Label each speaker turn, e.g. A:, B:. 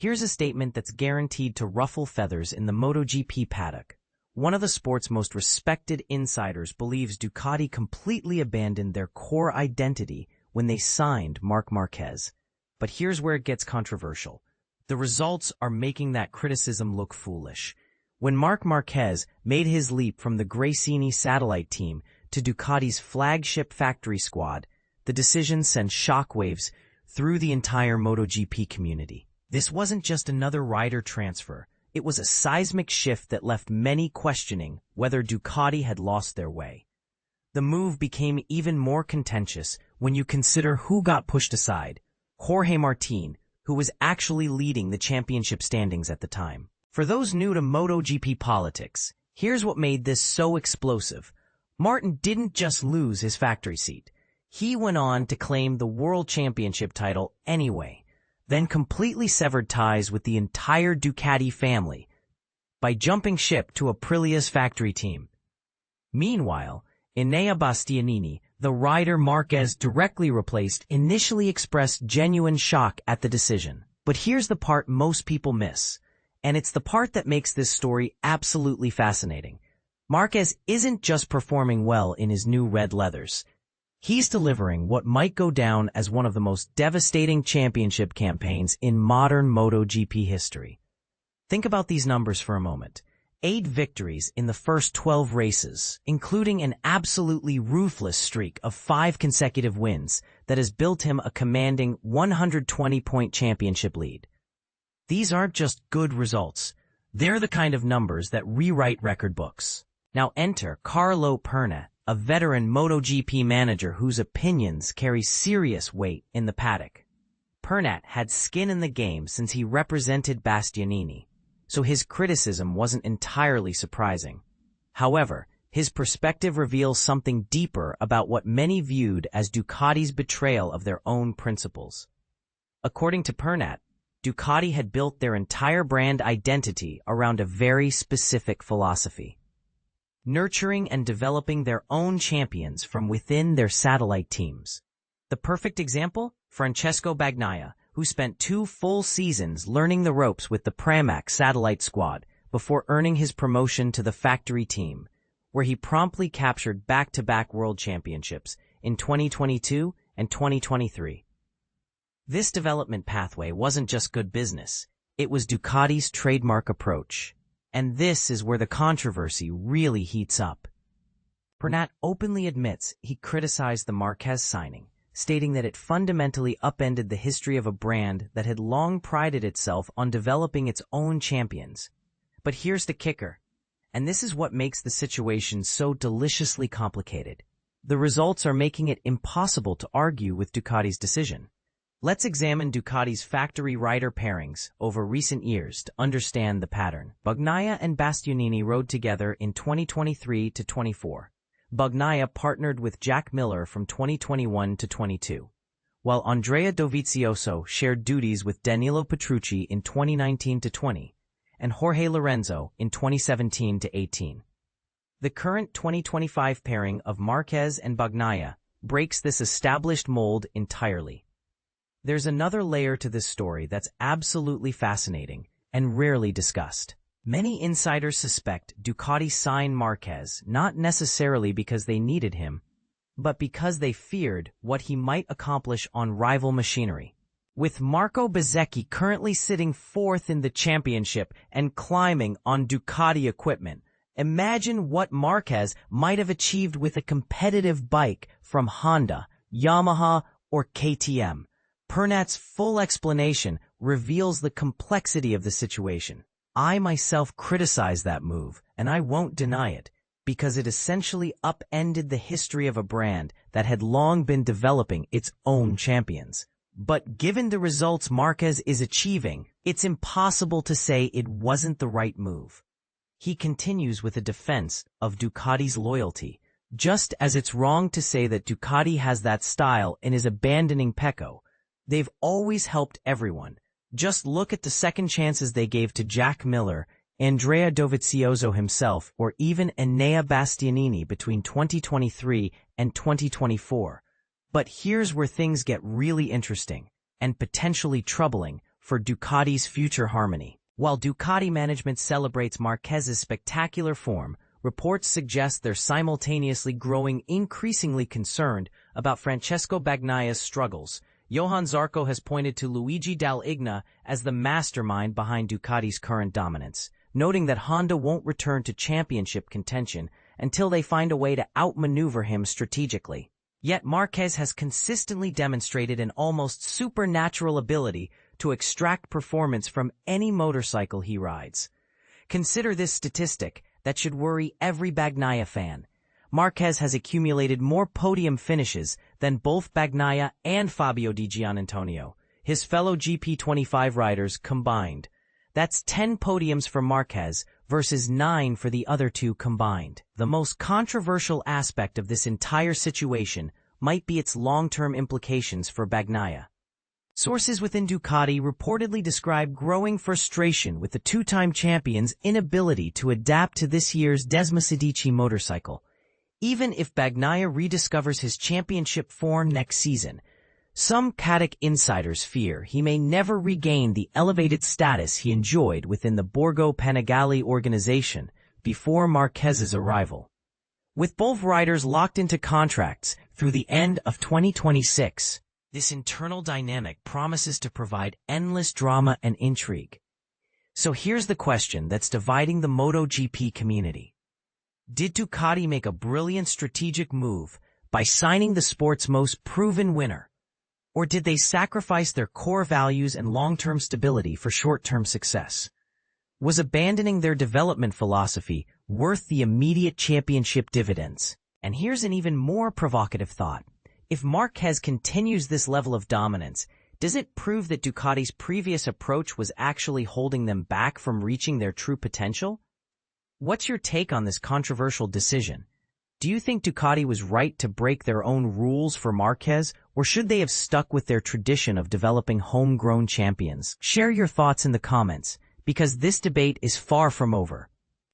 A: Here's a statement that's guaranteed to ruffle feathers in the MotoGP paddock. One of the sport's most respected insiders believes Ducati completely abandoned their core identity when they signed Marc Marquez. But here's where it gets controversial. The results are making that criticism look foolish. When Marc Marquez made his leap from the Gresini satellite team to Ducati's flagship factory squad, the decision sent shockwaves through the entire MotoGP community. This wasn't just another rider transfer. It was a seismic shift that left many questioning whether Ducati had lost their way. The move became even more contentious when you consider who got pushed aside: Jorge Martin, who was actually leading the championship standings at the time. For those new to MotoGP politics, here's what made this so explosive. Martin didn't just lose his factory seat. He went on to claim the World Championship title anyway, then completely severed ties with the entire Ducati family by jumping ship to Aprilia's factory team. Meanwhile, Enea Bastianini, the rider Marquez directly replaced, initially expressed genuine shock at the decision. But here's the part most people miss, and it's the part that makes this story absolutely fascinating. Marquez isn't just performing well in his new red leathers. He's delivering what might go down as one of the most devastating championship campaigns in modern MotoGP history. Think about these numbers for a moment. 8 victories in the first 12 races, including an absolutely ruthless streak of 5 consecutive wins that has built him a commanding 120-point championship lead. These aren't just good results. They're the kind of numbers that rewrite record books. Now enter Carlo Pernat, a veteran MotoGP manager whose opinions carry serious weight in the paddock. Pernat had skin in the game since he represented Bastianini, so his criticism wasn't entirely surprising. However, his perspective reveals something deeper about what many viewed as Ducati's betrayal of their own principles. According to Pernat, Ducati had built their entire brand identity around a very specific philosophy: nurturing and developing their own champions from within their satellite teams. The perfect example? Francesco Bagnaia, who spent 2 full seasons learning the ropes with the Pramac satellite squad before earning his promotion to the factory team, where he promptly captured back-to-back world championships in 2022 and 2023. This development pathway wasn't just good business. It was Ducati's trademark approach. And this is where the controversy really heats up. Pernat openly admits he criticized the Marquez signing, stating that it fundamentally upended the history of a brand that had long prided itself on developing its own champions. But here's the kicker, and this is what makes the situation so deliciously complicated. The results are making it impossible to argue with Ducati's decision. Let's examine Ducati's factory rider pairings over recent years to understand the pattern. Bagnaia and Bastianini rode together in 2023 to 24. Bagnaia partnered with Jack Miller from 2021 to 22, while Andrea Dovizioso shared duties with Danilo Petrucci in 2019 to 20, and Jorge Lorenzo in 2017 to 18. The current 2025 pairing of Marquez and Bagnaia breaks this established mold entirely. There's another layer to this story that's absolutely fascinating and rarely discussed. Many insiders suspect Ducati signed Marquez not necessarily because they needed him, but because they feared what he might accomplish on rival machinery. With Marco Bezzecchi currently sitting 4th in the championship and climbing on Ducati equipment, imagine what Marquez might have achieved with a competitive bike from Honda, Yamaha, or KTM. Pernat's full explanation reveals the complexity of the situation. I myself criticize that move, and I won't deny it, because it essentially upended the history of a brand that had long been developing its own champions. But given the results Marquez is achieving, it's impossible to say it wasn't the right move. He continues with a defense of Ducati's loyalty, just as it's wrong to say that Ducati has that style and is abandoning Pecco. They've always helped everyone. Just look at the second chances they gave to Jack Miller, Andrea Dovizioso himself, or even Enea Bastianini between 2023 and 2024. But here's where things get really interesting and potentially troubling for Ducati's future harmony. While Ducati management celebrates Marquez's spectacular form, reports suggest they're simultaneously growing increasingly concerned about Francesco Bagnaia's struggles. Johann Zarco has pointed to Luigi Dall'Igna as the mastermind behind Ducati's current dominance, noting that Honda won't return to championship contention until they find a way to outmaneuver him strategically. Yet Marquez has consistently demonstrated an almost supernatural ability to extract performance from any motorcycle he rides. Consider this statistic that should worry every Bagnaia fan. Marquez has accumulated more podium finishes than both Bagnaia and Fabio Di Giannantonio, his fellow GP25 riders, combined. That's 10 podiums for Marquez versus 9 for the other two combined. The most controversial aspect of this entire situation might be its long-term implications for Bagnaia. Sources within Ducati reportedly describe growing frustration with the two-time champion's inability to adapt to this year's Desmosedici motorcycle. Even if Bagnaia rediscovers his championship form next season, some Cadec insiders fear he may never regain the elevated status he enjoyed within the Borgo Panigale organization before Marquez's arrival. With both riders locked into contracts through the end of 2026, this internal dynamic promises to provide endless drama and intrigue. So here's the question that's dividing the MotoGP community. Did Ducati make a brilliant strategic move by signing the sport's most proven winner? Or did they sacrifice their core values and long-term stability for short-term success? Was abandoning their development philosophy worth the immediate championship dividends? And here's an even more provocative thought. If Marquez continues this level of dominance, does it prove that Ducati's previous approach was actually holding them back from reaching their true potential? What's your take on this controversial decision? Do you think Ducati was right to break their own rules for Marquez, or should they have stuck with their tradition of developing homegrown champions? Share your thoughts in the comments, because this debate is far from over.